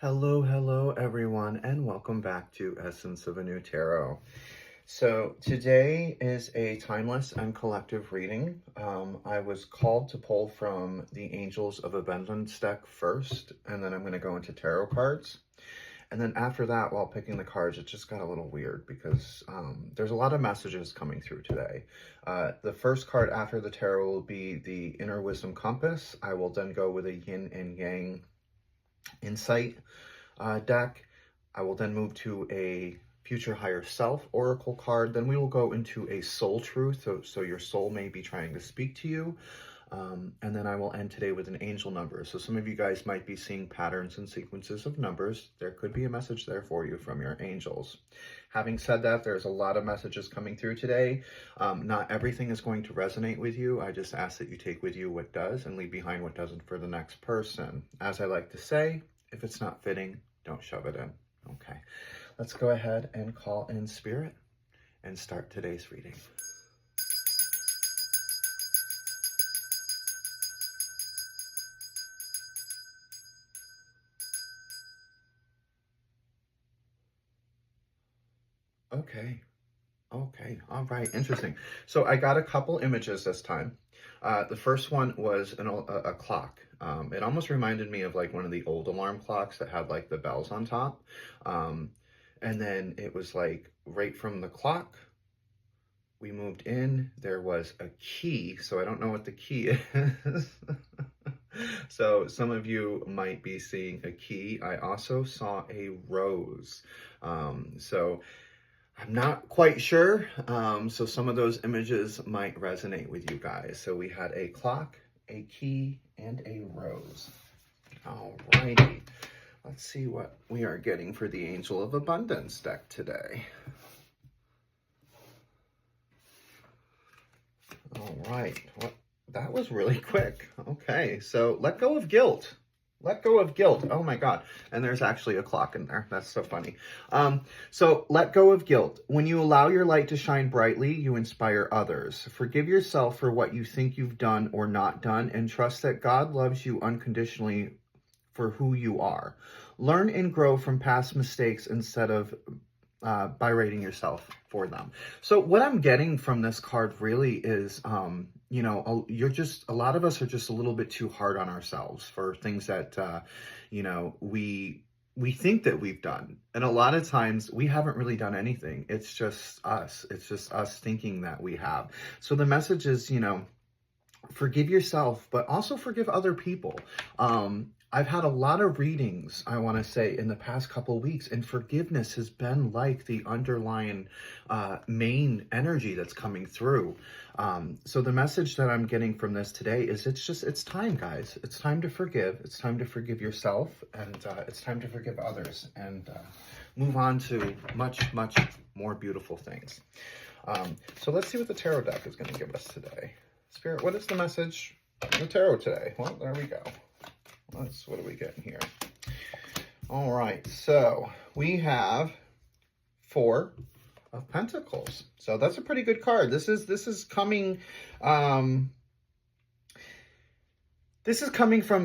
Hello everyone, and welcome back to Essence of a New Tarot. So today is a timeless and collective reading. I was called to pull from the Angels of Abundance deck first, and then I'm going to go into tarot cards. And then after that, while picking the cards, it just got a little weird because there's a lot of messages coming through today. The first card after the tarot will be the Inner Wisdom Compass. I will then go with a Yin and Yang Insight deck. I will then move to a Future Higher Self Oracle card. Then we will go into a Soul Truth, so your soul may be trying to speak to you. And then I will end today with an angel number. So some of you guys might be seeing patterns and sequences of numbers. There could be a message there for you from your angels. Having said that, there's a lot of messages coming through today. Not everything is going to resonate with you. I just ask that you take with you what does and leave behind what doesn't for the next person. As I like to say, if it's not fitting, don't shove it in. Okay, let's go ahead and call in spirit and start today's reading. Okay, all right, interesting. So I got a couple images this time. The first one was a clock. It almost reminded me of like one of the old alarm clocks that had like the bells on top. And then it was like right from the clock, we moved in, there was a key. So I don't know what the key is. So some of you might be seeing a key. I also saw a rose. So I'm not quite sure. So some of those images might resonate with you guys. So we had a clock, a key, and a rose. All righty. Let's see what we are getting for the Angel of Abundance deck today. All right. Well, that was really quick. Okay. So let go of guilt. Let go of guilt. Oh my God. And there's actually a clock in there. That's so funny. So let go of guilt. When you allow your light to shine brightly, you inspire others. Forgive yourself for what you think you've done or not done, and trust that God loves you unconditionally for who you are. Learn and grow from past mistakes instead of berating yourself for them. So what I'm getting from this card really is, you know, a lot of us are just a little bit too hard on ourselves for things that, you know, we think that we've done. And a lot of times we haven't really done anything. It's just us. It's just us thinking that we have. So the message is, you know, forgive yourself, but also forgive other people. I've had a lot of readings, I want to say, in the past couple of weeks, and forgiveness has been like the underlying main energy that's coming through. So the message that I'm getting from this today is it's time, guys. It's time to forgive. It's time to forgive yourself, and it's time to forgive others and move on to much, much more beautiful things. So let's see what the tarot deck is going to give us today. Spirit, what is the message in the tarot today? Well, there we go. What are we getting here? All right, so we have 4 of Pentacles. So that's a pretty good card. This is coming from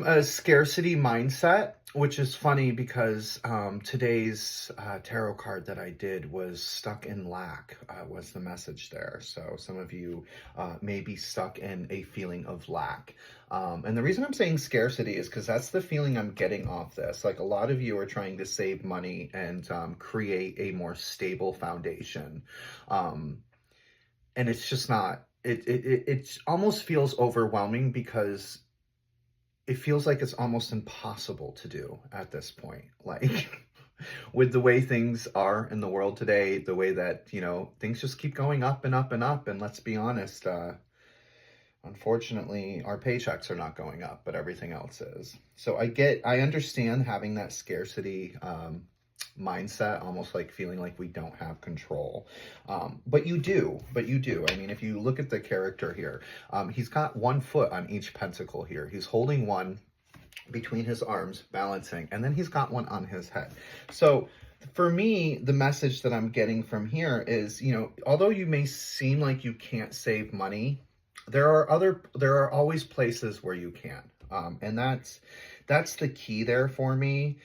a scarcity mindset, which is funny because today's tarot card that I did was stuck in lack, was the message there. So some of you may be stuck in a feeling of lack. And the reason I'm saying scarcity is because that's the feeling I'm getting off this. Like a lot of you are trying to save money and create a more stable foundation. And it's just not, it almost feels overwhelming because it feels like it's almost impossible to do at this point. Like with the way things are in the world today, the way that, you know, things just keep going up and up and up. And let's be honest, unfortunately, our paychecks are not going up, but everything else is. So I understand having that scarcity mindset, almost like feeling like we don't have control. But you do. I mean, if you look at the character here, he's got one foot on each pentacle here. He's holding one between his arms, balancing, and then he's got one on his head. So for me, the message that I'm getting from here is, you know, although you may seem like you can't save money, there are always places where you can. And That's the key there for me,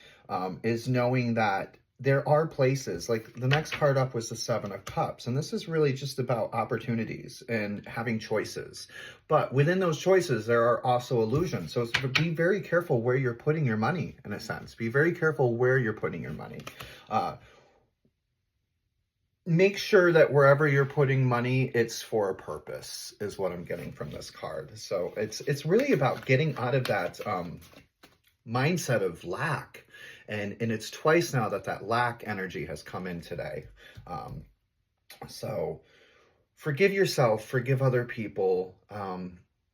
is knowing that there are places, like the next card up was the Seven of Cups, and this is really just about opportunities and having choices. But within those choices, there are also illusions. So be very careful where you're putting your money, in a sense. Be very careful where you're putting your money. Make sure that wherever you're putting money, it's for a purpose, is what I'm getting from this card. So it's really about getting out of that mindset of lack. And it's twice now that lack energy has come in today. So forgive yourself, forgive other people,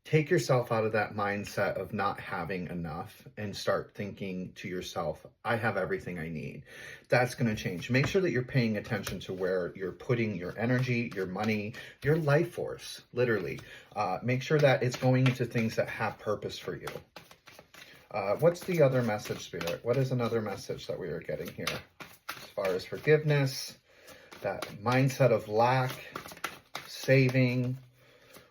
take yourself out of that mindset of not having enough and start thinking to yourself, I have everything I need. That's going to change. Make sure that you're paying attention to where you're putting your energy, your money, your life force, literally. Make sure that it's going into things that have purpose for you. What's the other message, Spirit? What is another message that we are getting here? As far as forgiveness, that mindset of lack, saving,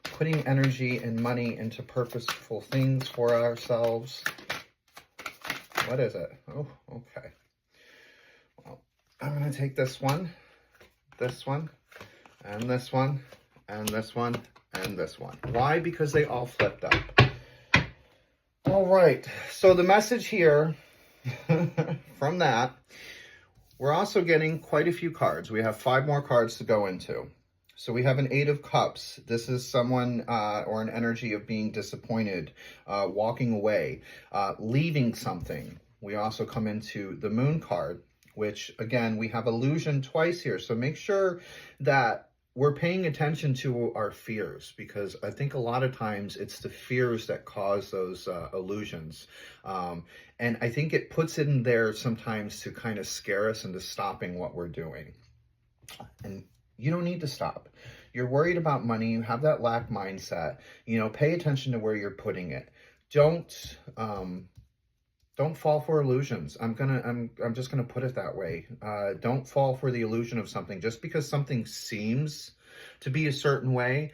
putting energy and money into purposeful things for ourselves. What is it? Oh, okay. Well, I'm going to take this one, and this one, and this one, and this one. Why? Because they all flipped up. All right. So the message here from that, we're also getting quite a few cards. We have 5 more cards to go into. So we have an 8 of Cups. This is someone or an energy of being disappointed, walking away, leaving something. We also come into the Moon card, which again, we have illusion twice here. So make sure that we're paying attention to our fears, because I think a lot of times it's the fears that cause those illusions. And I think it puts it in there sometimes to kind of scare us into stopping what we're doing. And you don't need to stop. You're worried about money. You have that lack mindset. You know, pay attention to where you're putting it. Don't fall for illusions. I'm just gonna put it that way. Don't fall for the illusion of something just because something seems to be a certain way.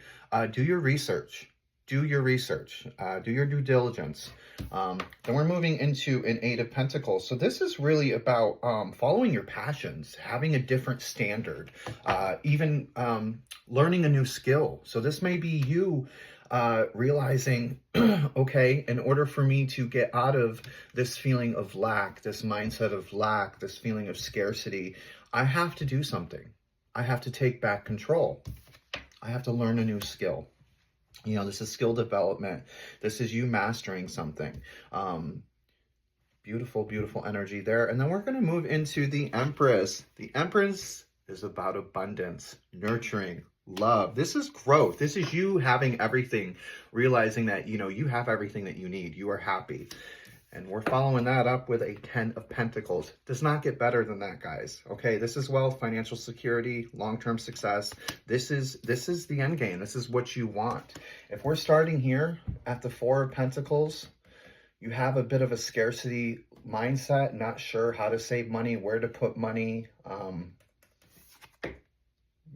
Do your research. Do your research. Do your due diligence. Then we're moving into an 8 of Pentacles. So this is really about following your passions, having a different standard, even learning a new skill. So this may be you realizing, okay, in order for me to get out of this feeling of lack, this mindset of lack, this feeling of scarcity, I have to do something. I have to take back control. I have to learn a new skill. You know, this is skill development. This is you mastering something. Beautiful, beautiful energy there. And then we're going to move into the Empress. The Empress is about abundance, nurturing, love. This is growth. This is you having everything, realizing that, you know, you have everything that you need. You are happy. And we're following that up with a 10 of Pentacles. Does not get better than that, guys. Okay, this is wealth, financial security, long-term success. This is the end game. This is what you want. If we're starting here at the 4 of Pentacles, you have a bit of a scarcity mindset, not sure how to save money, where to put money.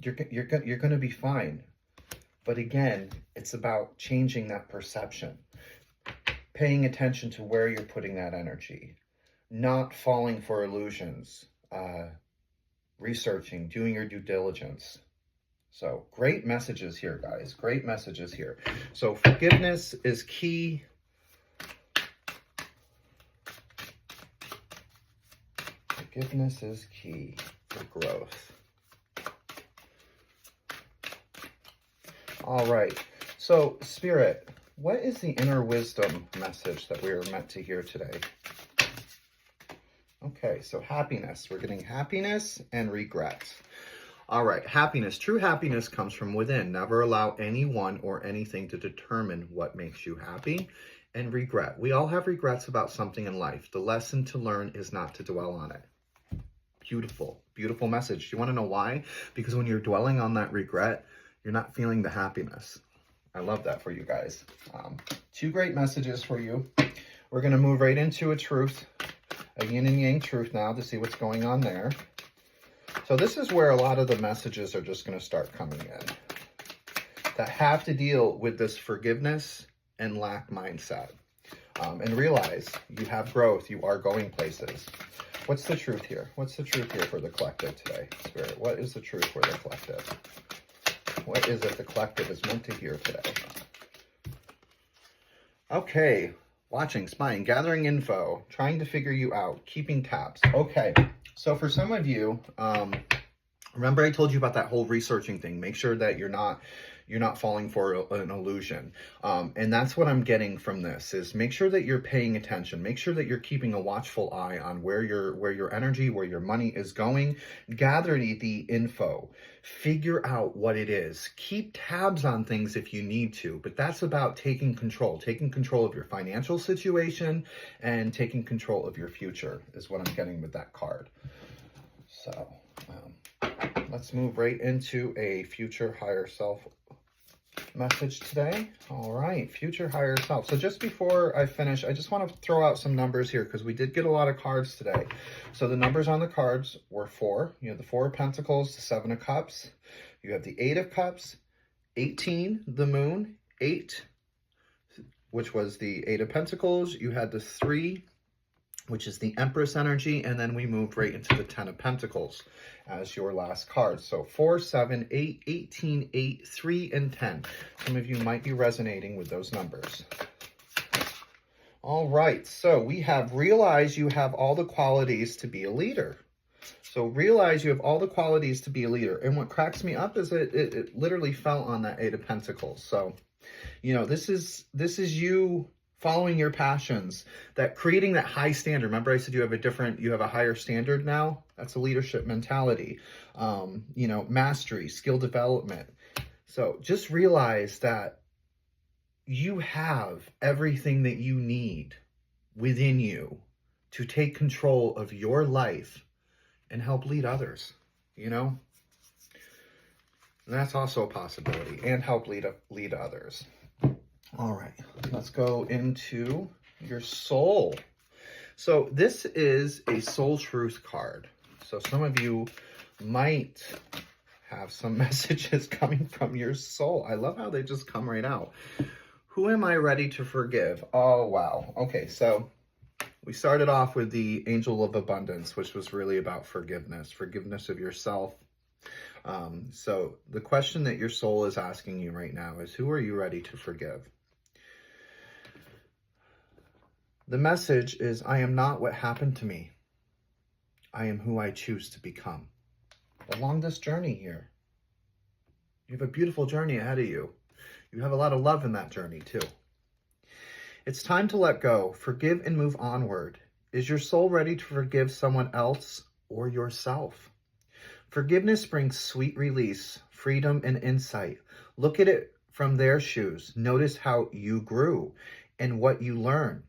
You're going to be fine. But again, it's about changing that perception. Paying attention to where you're putting that energy, not falling for illusions, researching, doing your due diligence. So great messages here, guys. Great messages here. So forgiveness is key. Forgiveness is key for growth. All right. So Spirit, what is the inner wisdom message that we are meant to hear today? Okay, so happiness. We're getting happiness and regrets. All right, happiness. True happiness comes from within. Never allow anyone or anything to determine what makes you happy. And regret. We all have regrets about something in life. The lesson to learn is not to dwell on it. Beautiful, beautiful message. Do you want to know why? Because when you're dwelling on that regret, you're not feeling the happiness. I love that for you guys. 2 great messages for you. We're going to move right into a truth, a yin and yang truth now to see what's going on there. So this is where a lot of the messages are just going to start coming in that have to deal with this forgiveness and lack mindset. And realize you have growth. You are going places. What's the truth here? What's the truth here for the collective today, Spirit? What is the truth for the collective? What is it the collective is meant to hear today? Okay. Watching, spying, gathering info, trying to figure you out, keeping tabs. Okay. So for some of you, remember I told you about that whole researching thing. Make sure that you're not falling for an illusion. And that's what I'm getting from this is make sure that you're paying attention. Make sure that you're keeping a watchful eye on where your energy, where your money is going. Gather the info. Figure out what it is. Keep tabs on things if you need to, but that's about taking control of your financial situation and taking control of your future is what I'm getting with that card. So let's move right into a future higher self message today. All right, future higher self. So just before I finish, I just want to throw out some numbers here because we did get a lot of cards today. So the numbers on the cards were 4. You have the 4 of Pentacles, the 7 of Cups. You have the 8 of Cups, 18, the Moon, 8, which was the 8 of Pentacles. You had the 3, which is the Empress energy, and then we moved right into the 10 of Pentacles as your last card. So 4, 7, 8, 18, 8, 3, and 10. Some of you might be resonating with those numbers. All right, so we have realized you have all the qualities to be a leader. So realize you have all the qualities to be a leader. And what cracks me up is it literally fell on that 8 of Pentacles. So, you know, this is you following your passions, that creating that high standard. Remember I said you have a higher standard now? That's a leadership mentality. You know, mastery, skill development. So just realize that you have everything that you need within you to take control of your life and help lead others, you know? And that's also a possibility, and help lead others. All right, let's go into your soul. So this is a soul truth card. So some of you might have some messages coming from your soul. I love how they just come right out. Who am I ready to forgive? Oh, wow. Okay, so we started off with the Angel of Abundance, which was really about forgiveness of yourself. So the question that your soul is asking you right now is, who are you ready to forgive? The message is, I am not what happened to me. I am who I choose to become. Along this journey here, you have a beautiful journey ahead of you. You have a lot of love in that journey too. It's time to let go, forgive, and move onward. Is your soul ready to forgive someone else or yourself? Forgiveness brings sweet release, freedom, and insight. Look at it from their shoes. Notice how you grew and what you learned.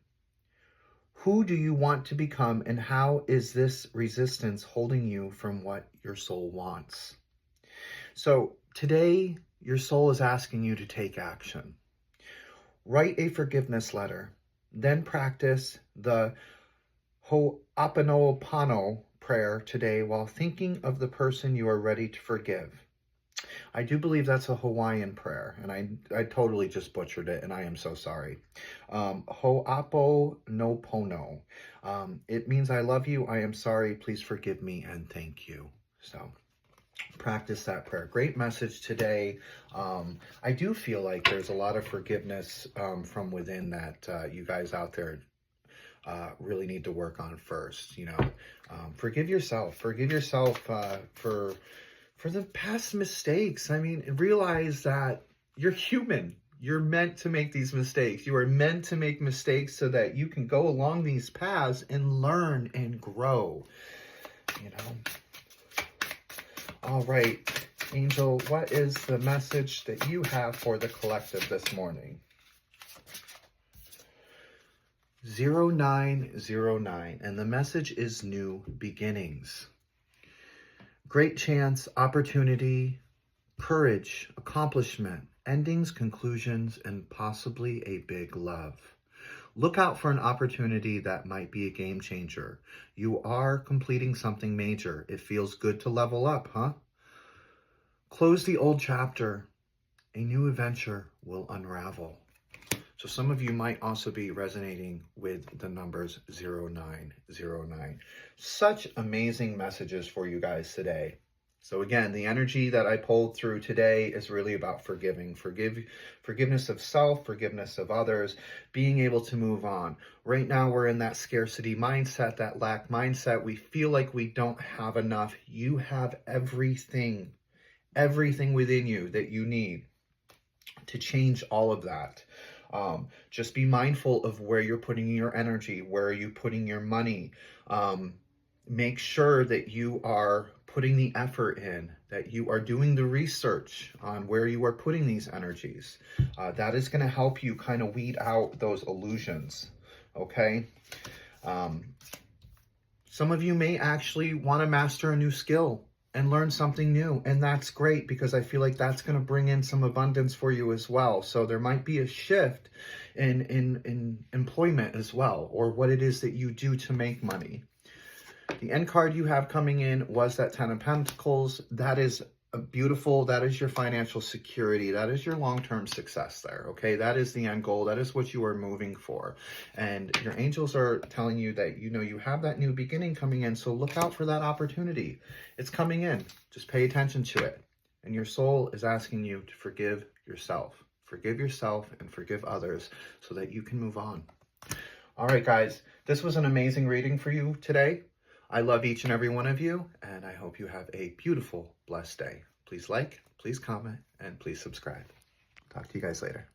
Who do you want to become, and how is this resistance holding you from what your soul wants? So today, your soul is asking you to take action. Write a forgiveness letter, then practice the Ho'oponopono prayer today while thinking of the person you are ready to forgive. I do believe that's a Hawaiian prayer, and I totally just butchered it, and I am so sorry. Ho'oponopono. It means I love you, I am sorry, please forgive me, and thank you. So practice that prayer. Great message today. I do feel like there's a lot of forgiveness from within that you guys out there really need to work on first. You know, forgive yourself. Forgive yourself for the past mistakes. I mean, realize that you're human. You're meant to make these mistakes. You are meant to make mistakes so that you can go along these paths and learn and grow. You know. All right, Angel, what is the message that you have for the collective this morning? 0909, and the message is new beginnings. Great chance, opportunity, courage, accomplishment, endings, conclusions, and possibly a big love. Look out for an opportunity that might be a game changer. You are completing something major. It feels good to level up, huh? Close the old chapter. A new adventure will unravel. So some of you might also be resonating with the numbers 0909. Such amazing messages for you guys today. So again, the energy that I pulled through today is really about forgiveness of self, forgiveness of others, being able to move on. Right now, we're in that scarcity mindset, that lack mindset. We feel like we don't have enough. You have everything within you that you need to change all of that. Just be mindful of where you're putting your energy, where are you putting your money. Make sure that you are putting the effort in, that you are doing the research on where you are putting these energies. That is going to help you kind of weed out those illusions, okay? Some of you may actually want to master a new skill and learn something new, and that's great, because I feel like that's going to bring in some abundance for you as well. So there might be a shift in employment as well, or what it is that you do to make money. The end card you have coming in was that 10 of Pentacles. That is beautiful. That is your financial security. That is your long-term success there, okay? That is the end goal. That is what you are moving for. And your angels are telling you that, you know, you have that new beginning coming in, so look out for that opportunity. It's coming in. Just pay attention to it. And your soul is asking you to forgive yourself. Forgive yourself and forgive others so that you can move on. All right, guys, this was an amazing reading for you today. I love each and every one of you, and I hope you have a beautiful, blessed day. Please like, please comment, and please subscribe. Talk to you guys later.